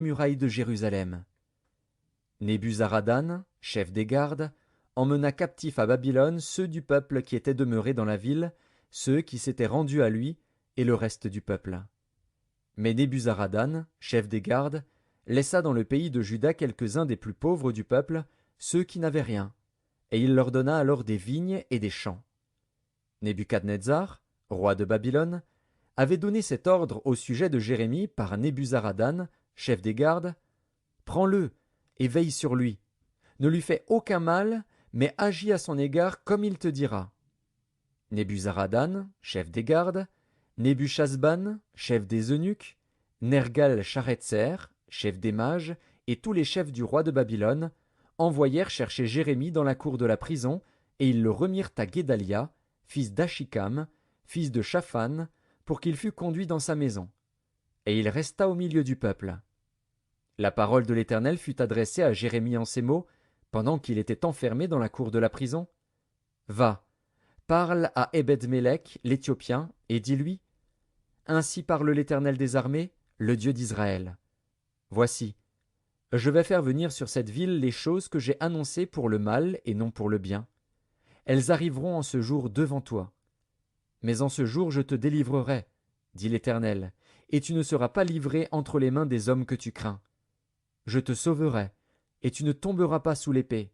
murailles de Jérusalem. Nebuzaradan, chef des gardes, emmena captifs à Babylone ceux du peuple qui étaient demeurés dans la ville, ceux qui s'étaient rendus à lui, et le reste du peuple. Mais Nebuzaradan, chef des gardes, laissa dans le pays de Juda quelques-uns des plus pauvres du peuple, ceux qui n'avaient rien, et il leur donna alors des vignes et des champs. Nebuchadnezzar, roi de Babylone, avait donné cet ordre au sujet de Jérémie par Nebuzaradan, chef des gardes: Prends-le et veille sur lui. Ne lui fais aucun mal, mais agis à son égard comme il te dira. Nebuzaradan, chef des gardes, Nebuchasban, chef des eunuques, Nergal-Sharetzer, chef des mages, et tous les chefs du roi de Babylone, envoyèrent chercher Jérémie dans la cour de la prison, et ils le remirent à Guédalia, fils d'Achikam, fils de Shaphan, pour qu'il fût conduit dans sa maison. Et il resta au milieu du peuple. La parole de l'Éternel fut adressée à Jérémie en ces mots, pendant qu'il était enfermé dans la cour de la prison. Va, parle à Ebed-Mélec, l'Éthiopien, et dis-lui: Ainsi parle l'Éternel des armées, le Dieu d'Israël. Voici, je vais faire venir sur cette ville les choses que j'ai annoncées pour le mal et non pour le bien. Elles arriveront en ce jour devant toi. Mais en ce jour je te délivrerai, dit l'Éternel, et tu ne seras pas livré entre les mains des hommes que tu crains. Je te sauverai, et tu ne tomberas pas sous l'épée.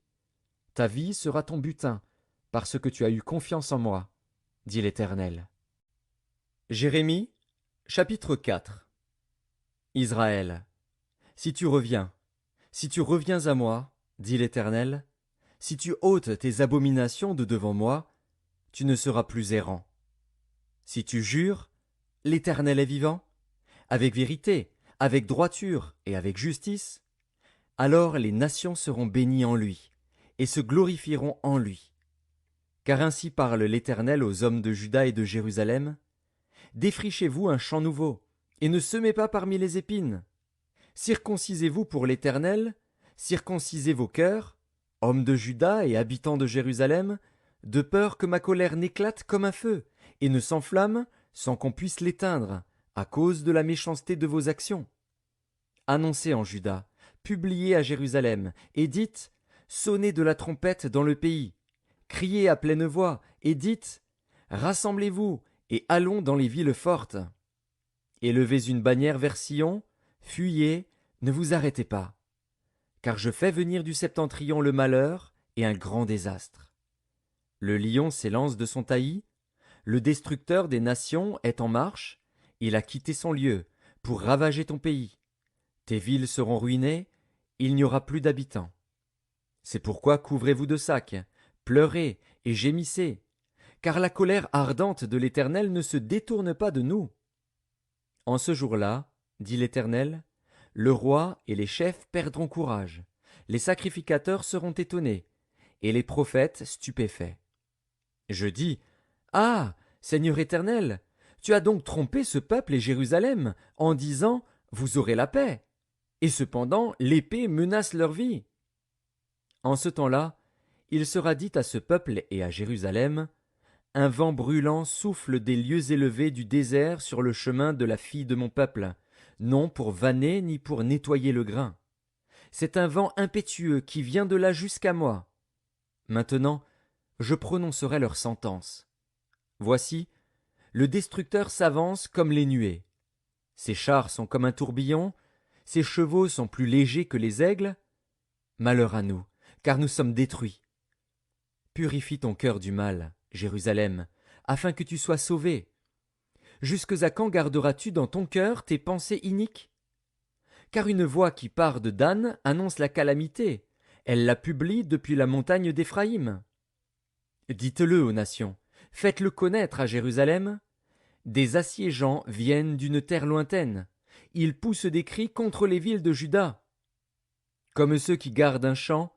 Ta vie sera ton butin, parce que tu as eu confiance en moi, dit l'Éternel. Jérémie, chapitre 4. Israël, si tu reviens à moi, dit l'Éternel, si tu ôtes tes abominations de devant moi, tu ne seras plus errant. Si tu jures, l'Éternel est vivant, avec vérité, avec droiture et avec justice, alors les nations seront bénies en lui, et se glorifieront en lui. Car ainsi parle l'Éternel aux hommes de Juda et de Jérusalem: Défrichez-vous un champ nouveau, et ne semez pas parmi les épines. Circoncisez-vous pour l'Éternel, circoncisez vos cœurs, hommes de Juda et habitants de Jérusalem, de peur que ma colère n'éclate comme un feu, et ne s'enflamme sans qu'on puisse l'éteindre, à cause de la méchanceté de vos actions. Annoncez en Juda, publiez à Jérusalem, et dites: Sonnez de la trompette dans le pays, criez à pleine voix, et dites: Rassemblez-vous, et allons dans les villes fortes. Élevez une bannière vers Sion, fuyez, ne vous arrêtez pas. Car je fais venir du septentrion le malheur et un grand désastre. Le lion s'élance de son taillis, le destructeur des nations est en marche, il a quitté son lieu pour ravager ton pays. Tes villes seront ruinées, il n'y aura plus d'habitants. C'est pourquoi couvrez-vous de sacs, pleurez et gémissez, car la colère ardente de l'Éternel ne se détourne pas de nous. En ce jour-là, dit l'Éternel, le roi et les chefs perdront courage, les sacrificateurs seront étonnés, et les prophètes stupéfaits. Je dis: Ah, Seigneur Éternel, tu as donc trompé ce peuple et Jérusalem, en disant: Vous aurez la paix. Et cependant, l'épée menace leur vie. En ce temps-là, il sera dit à ce peuple et à Jérusalem: Un vent brûlant souffle des lieux élevés du désert sur le chemin de la fille de mon peuple, non pour vanner ni pour nettoyer le grain. C'est un vent impétueux qui vient de là jusqu'à moi. Maintenant, je prononcerai leur sentence. Voici, le destructeur s'avance comme les nuées. Ses chars sont comme un tourbillon, ses chevaux sont plus légers que les aigles. Malheur à nous, car nous sommes détruits. Purifie ton cœur du mal, Jérusalem, afin que tu sois sauvé. Jusques à quand garderas-tu dans ton cœur tes pensées iniques? Car une voix qui part de Dan annonce la calamité, elle la publie depuis la montagne d'Éphraïm. Dites-le aux nations, faites-le connaître à Jérusalem. Des assiégeants viennent d'une terre lointaine, ils poussent des cris contre les villes de Juda. Comme ceux qui gardent un champ,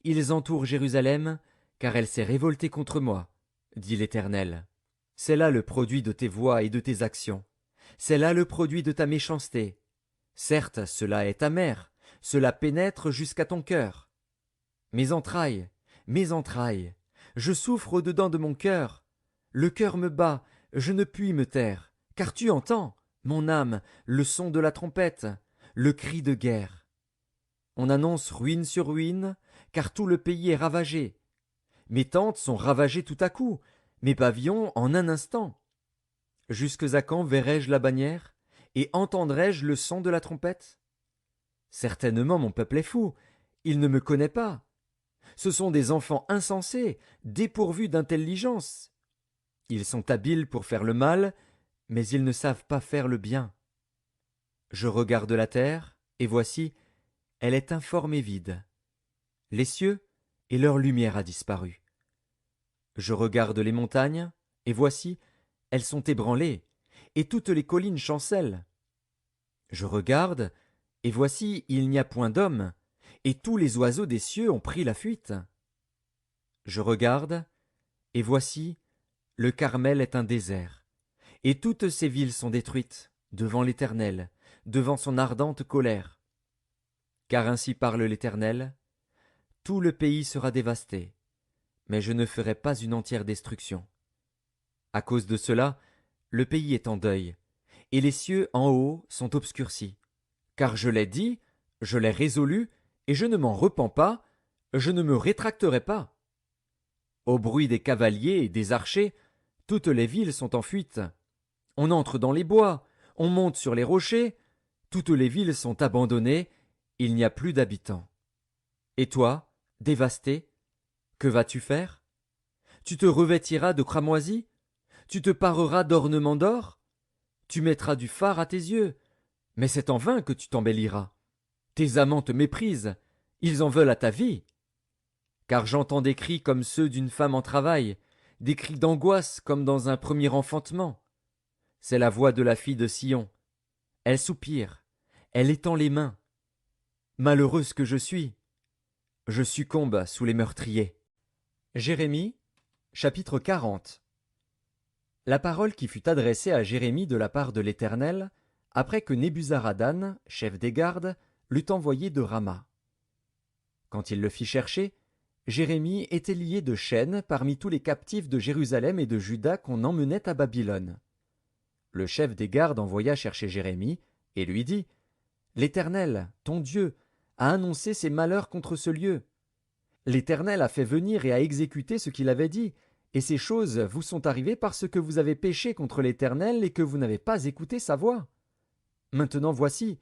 ils entourent Jérusalem, car elle s'est révoltée contre moi, dit l'Éternel. C'est là le produit de tes voix et de tes actions. C'est là le produit de ta méchanceté. Certes, cela est amer, cela pénètre jusqu'à ton cœur. Mes entrailles, je souffre au-dedans de mon cœur. Le cœur me bat, je ne puis me taire, car tu entends, mon âme, le son de la trompette, le cri de guerre. On annonce ruine sur ruine, car tout le pays est ravagé. Mes tentes sont ravagées tout à coup, mes pavillons en un instant. Jusques à quand verrai-je la bannière, et entendrai-je le son de la trompette? Certainement mon peuple est fou, il ne me connaît pas. Ce sont des enfants insensés, dépourvus d'intelligence. Ils sont habiles pour faire le mal, mais ils ne savent pas faire le bien. Je regarde la terre, et voici, elle est informe et vide. Les cieux, et leur lumière a disparu. Je regarde les montagnes, et voici, elles sont ébranlées, et toutes les collines chancellent. Je regarde, et voici, il n'y a point d'homme, et tous les oiseaux des cieux ont pris la fuite. Je regarde, et voici, le Carmel est un désert, et toutes ses villes sont détruites, devant l'Éternel, devant son ardente colère. Car ainsi parle l'Éternel, tout le pays sera dévasté, mais je ne ferai pas une entière destruction. À cause de cela, le pays est en deuil, et les cieux en haut sont obscurcis. Car je l'ai dit, je l'ai résolu, et je ne m'en repens pas, je ne me rétracterai pas. Au bruit des cavaliers et des archers, toutes les villes sont en fuite. On entre dans les bois, on monte sur les rochers, toutes les villes sont abandonnées, il n'y a plus d'habitants. Et toi, dévasté, que vas-tu faire? Tu te revêtiras de cramoisis? Tu te pareras d'ornements d'or? Tu mettras du fard à tes yeux, mais c'est en vain que tu t'embelliras. Tes amants te méprisent, ils en veulent à ta vie. Car j'entends des cris comme ceux d'une femme en travail, des cris d'angoisse comme dans un premier enfantement. C'est la voix de la fille de Sion. Elle soupire, elle étend les mains. Malheureuse que je succombe sous les meurtriers. Jérémie, chapitre 40. La parole qui fut adressée à Jérémie de la part de l'Éternel, après que Nebuzaradan, chef des gardes, l'eut envoyé de Rama. Quand il le fit chercher, Jérémie était lié de chaînes parmi tous les captifs de Jérusalem et de Juda qu'on emmenait à Babylone. Le chef des gardes envoya chercher Jérémie, et lui dit, « L'Éternel, ton Dieu, a annoncé ses malheurs contre ce lieu. L'Éternel a fait venir et a exécuté ce qu'il avait dit, et ces choses vous sont arrivées parce que vous avez péché contre l'Éternel et que vous n'avez pas écouté sa voix. Maintenant voici,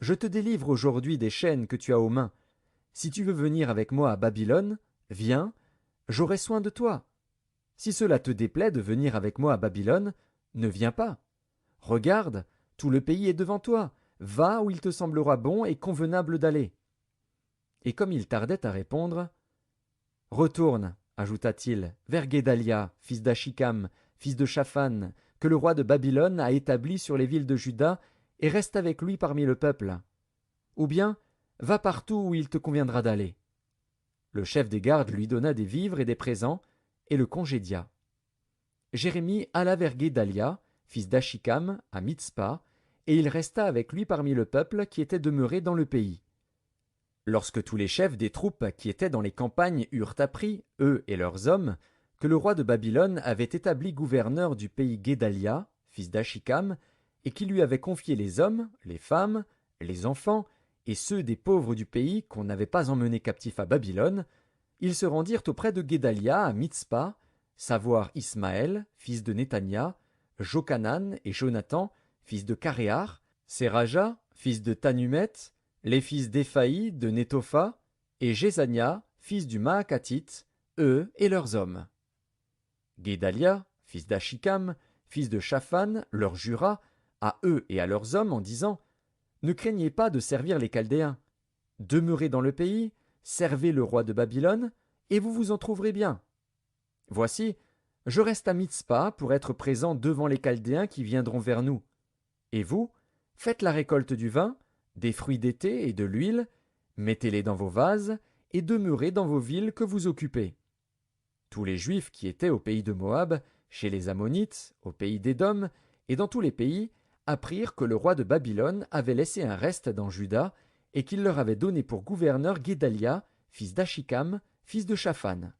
je te délivre aujourd'hui des chaînes que tu as aux mains. Si tu veux venir avec moi à Babylone, viens, j'aurai soin de toi. Si cela te déplaît de venir avec moi à Babylone, ne viens pas. Regarde, tout le pays est devant toi, va où il te semblera bon et convenable d'aller. » Et comme il tardait à répondre, « Retourne, ajouta-t-il, vers Guédalia, fils d'Achikam, fils de Shaphan, que le roi de Babylone a établi sur les villes de Juda, et reste avec lui parmi le peuple. Ou bien, va partout où il te conviendra d'aller. » Le chef des gardes lui donna des vivres et des présents, et le congédia. Jérémie alla vers Guédalia, fils d'Achikam, à Mitzpa, et il resta avec lui parmi le peuple qui était demeuré dans le pays. Lorsque tous les chefs des troupes qui étaient dans les campagnes eurent appris, eux et leurs hommes, que le roi de Babylone avait établi gouverneur du pays Guédalia, fils d'Achikam, et qui lui avait confié les hommes, les femmes, les enfants, et ceux des pauvres du pays qu'on n'avait pas emmenés captifs à Babylone, ils se rendirent auprès de Guédalia à Mitzpa, savoir Ismaël, fils de Néthania, Jochanan et Jonathan, fils de Caréar, Séraja, fils de Tanumet, les fils d'Éphaï, de Nétopha, et Jézania, fils du Maacatite, eux et leurs hommes. Guédalia, fils d'Achikam, fils de Shaphan, leur jura, à eux et à leurs hommes, en disant, « Ne craignez pas de servir les Chaldéens. Demeurez dans le pays, servez le roi de Babylone, et vous vous en trouverez bien. Voici, je reste à Mitzpa pour être présent devant les Chaldéens qui viendront vers nous. Et vous, faites la récolte du vin, des fruits d'été et de l'huile, mettez-les dans vos vases, et demeurez dans vos villes que vous occupez. » Tous les Juifs qui étaient au pays de Moab, chez les Ammonites, au pays d'Édom, et dans tous les pays, apprirent que le roi de Babylone avait laissé un reste dans Juda, et qu'il leur avait donné pour gouverneur Guédalia, fils d'Achikam, fils de Shaphan.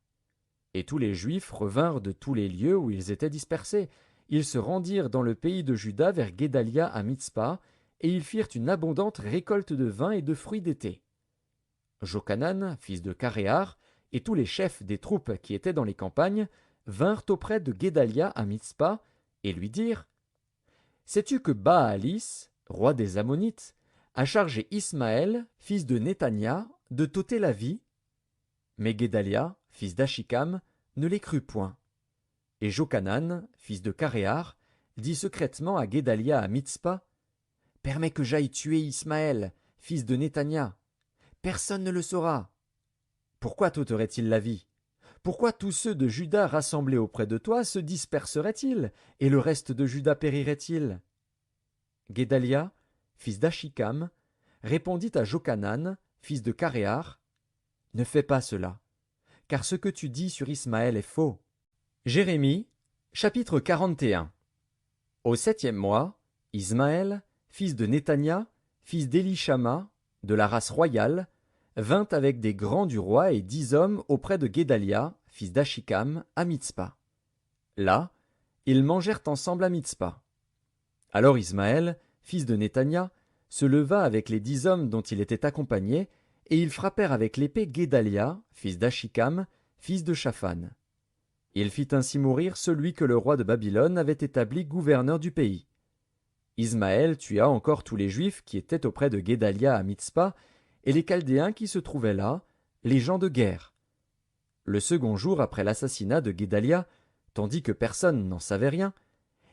Et tous les Juifs revinrent de tous les lieux où ils étaient dispersés. Ils se rendirent dans le pays de Juda vers Guédalia à Mitzpa, et ils firent une abondante récolte de vin et de fruits d'été. Jochanan, fils de Caréar, et tous les chefs des troupes qui étaient dans les campagnes vinrent auprès de Guédalia à Mitzpa et lui dirent: Sais-tu que Baalis, roi des Ammonites, a chargé Ismaël, fils de Néthania, de t'ôter la vie? Mais Guédalia, fils d'Achikam, ne les crut point. Et Jochanan, fils de Caréar, dit secrètement à Guédalia à Mitzpa: Permets que j'aille tuer Ismaël, fils de Néthania. Personne ne le saura. Pourquoi t'ôterait-il la vie? Pourquoi tous ceux de Juda rassemblés auprès de toi se disperseraient-ils, et le reste de Juda périrait-il? Guédalia, fils d'Achikam, répondit à Jochanan, fils de Caréar: Ne fais pas cela, car ce que tu dis sur Ismaël est faux. Jérémie, chapitre 41. Au 7e mois, Ismaël, fils de Néthania, fils d'Élishama, de la race royale, vint avec des grands du roi et 10 hommes auprès de Guédalia, fils d'Achikam, à Mitzpa. Là, ils mangèrent ensemble à Mitzpa. Alors Ismaël, fils de Néthania, se leva avec les 10 hommes dont il était accompagné, et ils frappèrent avec l'épée Guédalia, fils d'Achikam, fils de Shaphan. Il fit ainsi mourir celui que le roi de Babylone avait établi gouverneur du pays. Ismaël tua encore tous les Juifs qui étaient auprès de Guédalia à Mitzpa, et les Chaldéens qui se trouvaient là, les gens de guerre. Le second jour après l'assassinat de Guédalia, tandis que personne n'en savait rien,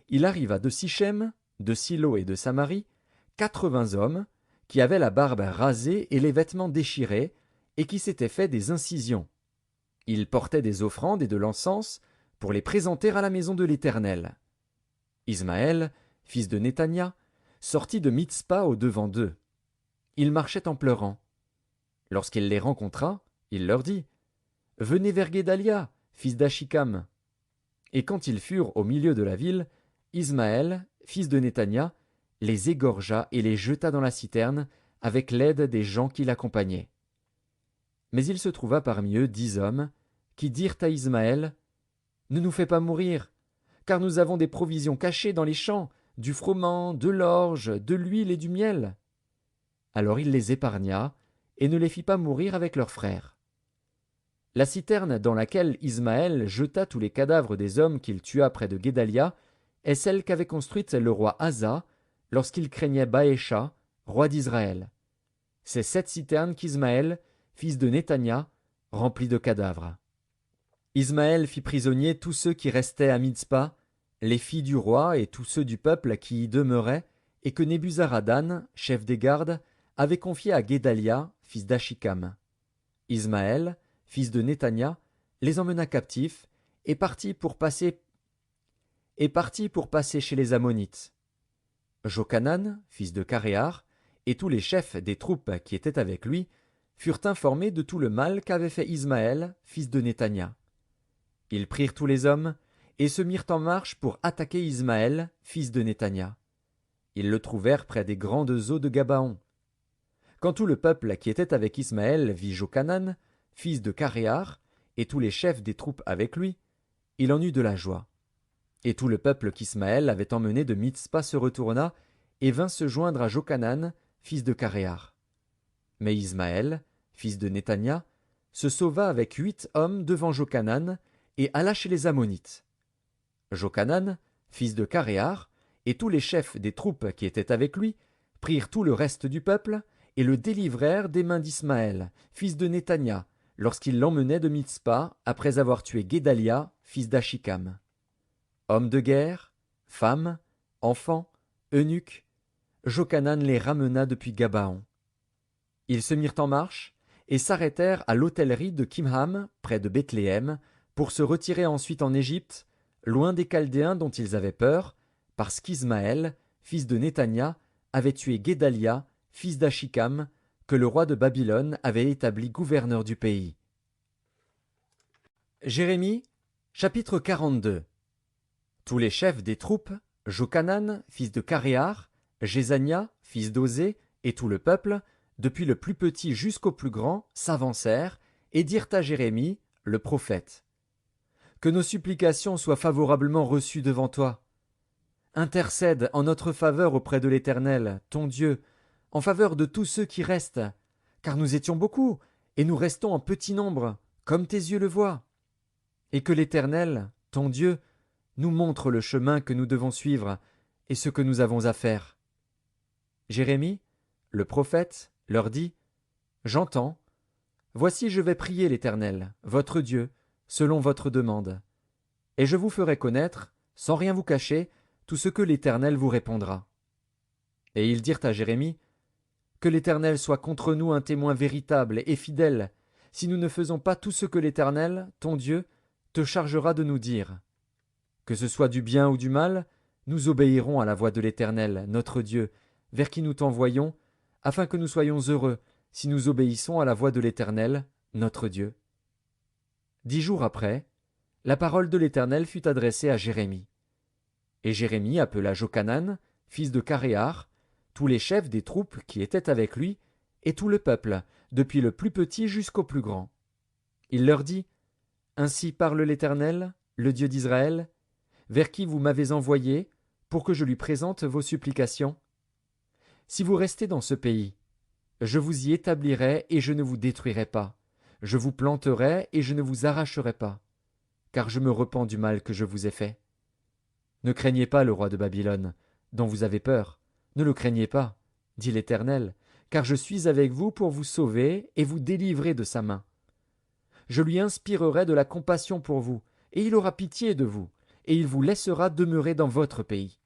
il arriva de Sichem, de Silo et de Samarie, 80 hommes, qui avaient la barbe rasée et les vêtements déchirés, et qui s'étaient fait des incisions. Ils portaient des offrandes et de l'encens pour les présenter à la maison de l'Éternel. Ismaël, fils de Néthania, sortit de Mitzpa au-devant d'eux. Il marchait en pleurant. Lorsqu'il les rencontra, il leur dit: Venez vers Guédalia, fils d'Achikam. Et quand ils furent au milieu de la ville, Ismaël, fils de Néthania, les égorgea et les jeta dans la citerne avec l'aide des gens qui l'accompagnaient. Mais il se trouva parmi eux 10 hommes qui dirent à Ismaël: Ne nous fais pas mourir, car nous avons des provisions cachées dans les champs, du froment, de l'orge, de l'huile et du miel. Alors il les épargna et ne les fit pas mourir avec leurs frères. La citerne dans laquelle Ismaël jeta tous les cadavres des hommes qu'il tua près de Guédalia est celle qu'avait construite le roi Asa lorsqu'il craignait Baécha, roi d'Israël. C'est cette citerne qu'Ismaël, fils de Néthania, remplit de cadavres. Ismaël fit prisonnier tous ceux qui restaient à Mitzpa, les filles du roi et tous ceux du peuple qui y demeuraient, et que Nebuzaradan, chef des gardes, avait confié à Guédalia, fils d'Achikam. Ismaël, fils de Néthania, les emmena captifs et partit pour passer chez les Ammonites. Jochanan, fils de Caréar, et tous les chefs des troupes qui étaient avec lui furent informés de tout le mal qu'avait fait Ismaël, fils de Néthania. Ils prirent tous les hommes et se mirent en marche pour attaquer Ismaël, fils de Néthania. Ils le trouvèrent près des grandes eaux de Gabaon. Quand tout le peuple qui était avec Ismaël vit Jochanan, fils de Caréar, et tous les chefs des troupes avec lui, il en eut de la joie. Et tout le peuple qu'Ismaël avait emmené de Mitzpa se retourna et vint se joindre à Jochanan, fils de Caréar. Mais Ismaël, fils de Néthania, se sauva avec 8 hommes devant Jochanan et alla chez les Ammonites. Jochanan, fils de Caréar, et tous les chefs des troupes qui étaient avec lui prirent tout le reste du peuple et le délivrèrent des mains d'Ismaël, fils de Néthania, lorsqu'il l'emmenait de Mitzpa après avoir tué Guédalia, fils d'Achikam. Hommes de guerre, femmes, enfants, eunuques, Jochanan les ramena depuis Gabaon. Ils se mirent en marche et s'arrêtèrent à l'hôtellerie de Kimham, près de Bethléem, pour se retirer ensuite en Égypte, loin des Chaldéens dont ils avaient peur, parce qu'Ismaël, fils de Néthania, avait tué Guédalia, fils d'Achikam, que le roi de Babylone avait établi gouverneur du pays. Jérémie, chapitre 42. Tous les chefs des troupes, Jochanan, fils de Caréar, Jézania, fils d'Osée, et tout le peuple, depuis le plus petit jusqu'au plus grand, s'avancèrent et dirent à Jérémie, le prophète: Que nos supplications soient favorablement reçues devant toi. Intercède en notre faveur auprès de l'Éternel, ton Dieu, en faveur de tous ceux qui restent, car nous étions beaucoup, et nous restons en petit nombre, comme tes yeux le voient. Et que l'Éternel, ton Dieu, nous montre le chemin que nous devons suivre et ce que nous avons à faire. Jérémie, le prophète, leur dit, J'entends. Voici je vais prier l'Éternel, votre Dieu, selon votre demande. Et je vous ferai connaître, sans rien vous cacher, tout ce que l'Éternel vous répondra. Et ils dirent à Jérémie, Que l'Éternel soit contre nous un témoin véritable et fidèle, si nous ne faisons pas tout ce que l'Éternel, ton Dieu, te chargera de nous dire. Que ce soit du bien ou du mal, nous obéirons à la voix de l'Éternel, notre Dieu, vers qui nous t'envoyons, afin que nous soyons heureux, si nous obéissons à la voix de l'Éternel, notre Dieu. 10 jours après, la parole de l'Éternel fut adressée à Jérémie. Et Jérémie appela Jochanan, fils de Caréar, tous les chefs des troupes qui étaient avec lui, et tout le peuple, depuis le plus petit jusqu'au plus grand. Il leur dit, Ainsi parle l'Éternel, le Dieu d'Israël, vers qui vous m'avez envoyé, pour que je lui présente vos supplications. Si vous restez dans ce pays, je vous y établirai et je ne vous détruirai pas. Je vous planterai et je ne vous arracherai pas, car je me repens du mal que je vous ai fait. Ne craignez pas le roi de Babylone, dont vous avez peur. Ne le craignez pas, dit l'Éternel, car je suis avec vous pour vous sauver et vous délivrer de sa main. Je lui inspirerai de la compassion pour vous, et il aura pitié de vous, et il vous laissera demeurer dans votre pays.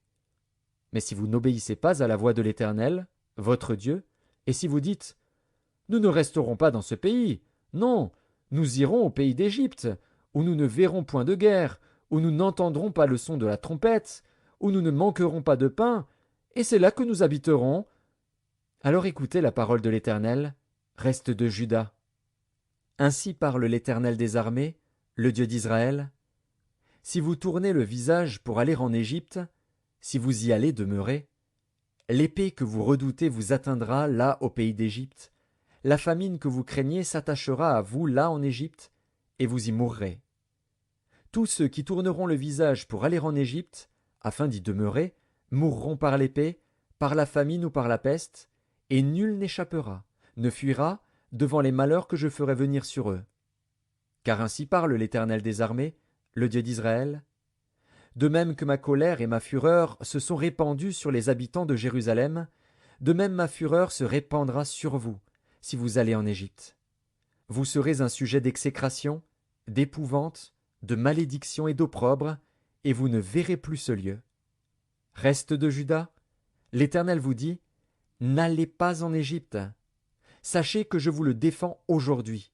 Mais si vous n'obéissez pas à la voix de l'Éternel, votre Dieu, et si vous dites « Nous ne resterons pas dans ce pays, non, nous irons au pays d'Égypte, où nous ne verrons point de guerre, où nous n'entendrons pas le son de la trompette, où nous ne manquerons pas de pain, et c'est là que nous habiterons. » Alors écoutez la parole de l'Éternel, reste de Juda. Ainsi parle l'Éternel des armées, le Dieu d'Israël. Si vous tournez le visage pour aller en Égypte, si vous y allez demeurer, l'épée que vous redoutez vous atteindra là au pays d'Égypte, la famine que vous craignez s'attachera à vous là en Égypte, et vous y mourrez. Tous ceux qui tourneront le visage pour aller en Égypte, afin d'y demeurer, mourront par l'épée, par la famine ou par la peste, et nul n'échappera, ne fuira, devant les malheurs que je ferai venir sur eux. Car ainsi parle l'Éternel des armées, le Dieu d'Israël. De même que ma colère et ma fureur se sont répandues sur les habitants de Jérusalem, de même ma fureur se répandra sur vous, si vous allez en Égypte. Vous serez un sujet d'exécration, d'épouvante, de malédiction et d'opprobre, et vous ne verrez plus ce lieu. Reste de Juda, l'Éternel vous dit, n'allez pas en Égypte. Sachez que je vous le défends aujourd'hui.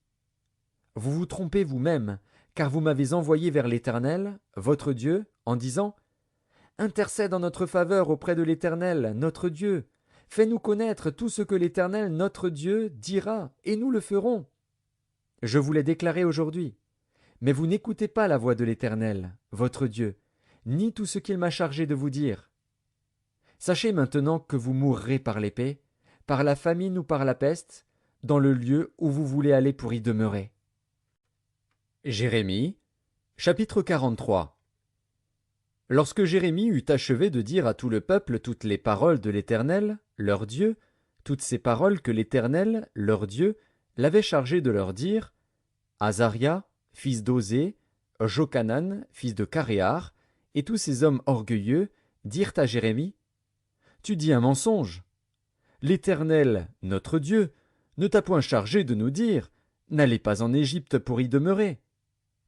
Vous vous trompez vous-même, car vous m'avez envoyé vers l'Éternel, votre Dieu, en disant « Intercède en notre faveur auprès de l'Éternel, notre Dieu. Fais-nous connaître tout ce que l'Éternel, notre Dieu, dira, et nous le ferons. » Je vous l'ai déclaré aujourd'hui. Mais vous n'écoutez pas la voix de l'Éternel, votre Dieu, ni tout ce qu'il m'a chargé de vous dire. Sachez maintenant que vous mourrez par l'épée, par la famine ou par la peste, dans le lieu où vous voulez aller pour y demeurer. Jérémie, chapitre 43. Lorsque Jérémie eut achevé de dire à tout le peuple toutes les paroles de l'Éternel, leur Dieu, toutes ces paroles que l'Éternel, leur Dieu, l'avait chargé de leur dire, Azaria, fils d'Osée, Jochanan, fils de Caréar, et tous ces hommes orgueilleux dirent à Jérémie, Tu dis un mensonge. L'Éternel, notre Dieu, ne t'a point chargé de nous dire, N'allez pas en Égypte pour y demeurer.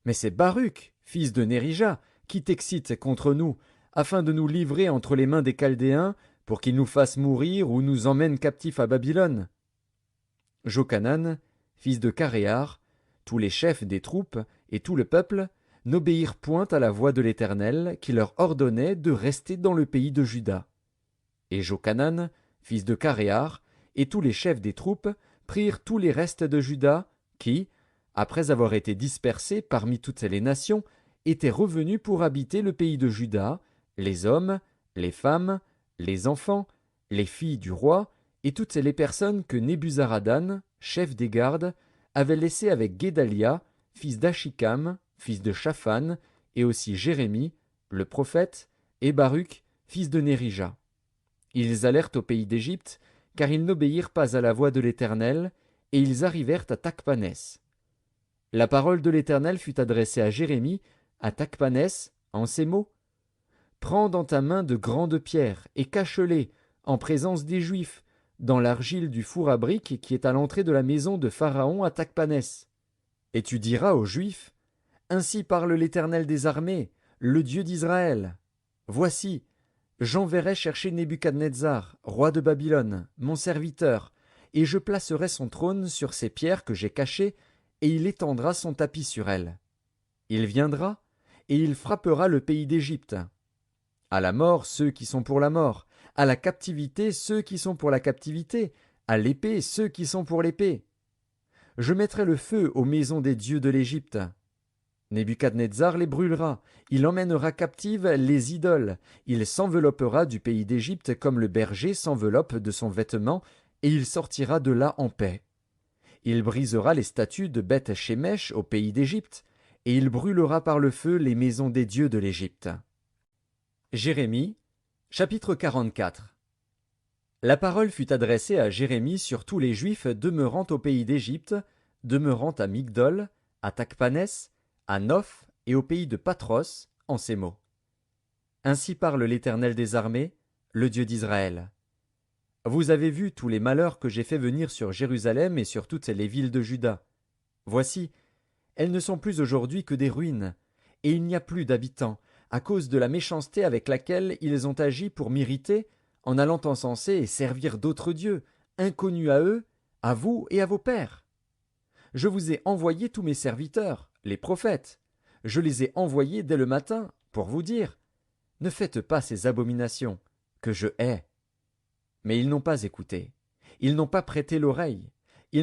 Mais c'est Baruch, fils de Nérija, qui t'excite contre nous, afin de nous livrer entre les mains des Chaldéens, pour qu'ils nous fassent mourir ou nous emmènent captifs à Babylone. Jochanan, fils de Caréar, tous les chefs des troupes et tout le peuple n'obéirent point à la voix de l'Éternel qui leur ordonnait de rester dans le pays de Juda. Et Jochanan, fils de Caréar, et tous les chefs des troupes prirent tous les restes de Juda qui, après avoir été dispersés parmi toutes les nations, étaient revenus pour habiter le pays de Juda, les hommes, les femmes, les enfants, les filles du roi, et toutes les personnes que Nebuzaradan, chef des gardes, avait laissées avec Guédalia, fils d'Achikam, fils de Shaphan, et aussi Jérémie, le prophète, et Baruch, fils de Nérija. Ils allèrent au pays d'Égypte, car ils n'obéirent pas à la voix de l'Éternel, et ils arrivèrent à Tachpanès. La parole de l'Éternel fut adressée à Jérémie, à Tachpanès, en ces mots. Prends dans ta main de grandes pierres, et cache-les, en présence des Juifs, dans l'argile du four à briques qui est à l'entrée de la maison de Pharaon à Tachpanès. Et tu diras aux Juifs, Ainsi parle l'Éternel des armées, le Dieu d'Israël. Voici, j'enverrai chercher Nebuchadnezzar, roi de Babylone, mon serviteur, et je placerai son trône sur ces pierres que j'ai cachées, et il étendra son tapis sur elles. Il viendra, et il frappera le pays d'Égypte. À la mort ceux qui sont pour la mort, à la captivité ceux qui sont pour la captivité, à l'épée ceux qui sont pour l'épée. Je mettrai le feu aux maisons des dieux de l'Égypte. Nebuchadnezzar les brûlera, il emmènera captives les idoles, il s'enveloppera du pays d'Égypte comme le berger s'enveloppe de son vêtement, et il sortira de là en paix. Il brisera les statues de Beth-Shemesh au pays d'Égypte, et il brûlera par le feu les maisons des dieux de l'Égypte. Jérémie, chapitre 44. La parole fut adressée à Jérémie sur tous les Juifs demeurant au pays d'Égypte, demeurant à Migdol, à Tachpanès, à Noph et au pays de Patros, en ces mots. Ainsi parle l'Éternel des armées, le Dieu d'Israël. Vous avez vu tous les malheurs que j'ai fait venir sur Jérusalem et sur toutes les villes de Juda. Voici, elles ne sont plus aujourd'hui que des ruines, et il n'y a plus d'habitants, à cause de la méchanceté avec laquelle ils ont agi pour m'irriter, en allant encenser et servir d'autres dieux, inconnus à eux, à vous et à vos pères. Je vous ai envoyé tous mes serviteurs, les prophètes. Je les ai envoyés dès le matin, pour vous dire, ne faites pas ces abominations, que je hais. Mais ils n'ont pas écouté, ils n'ont pas prêté l'oreille.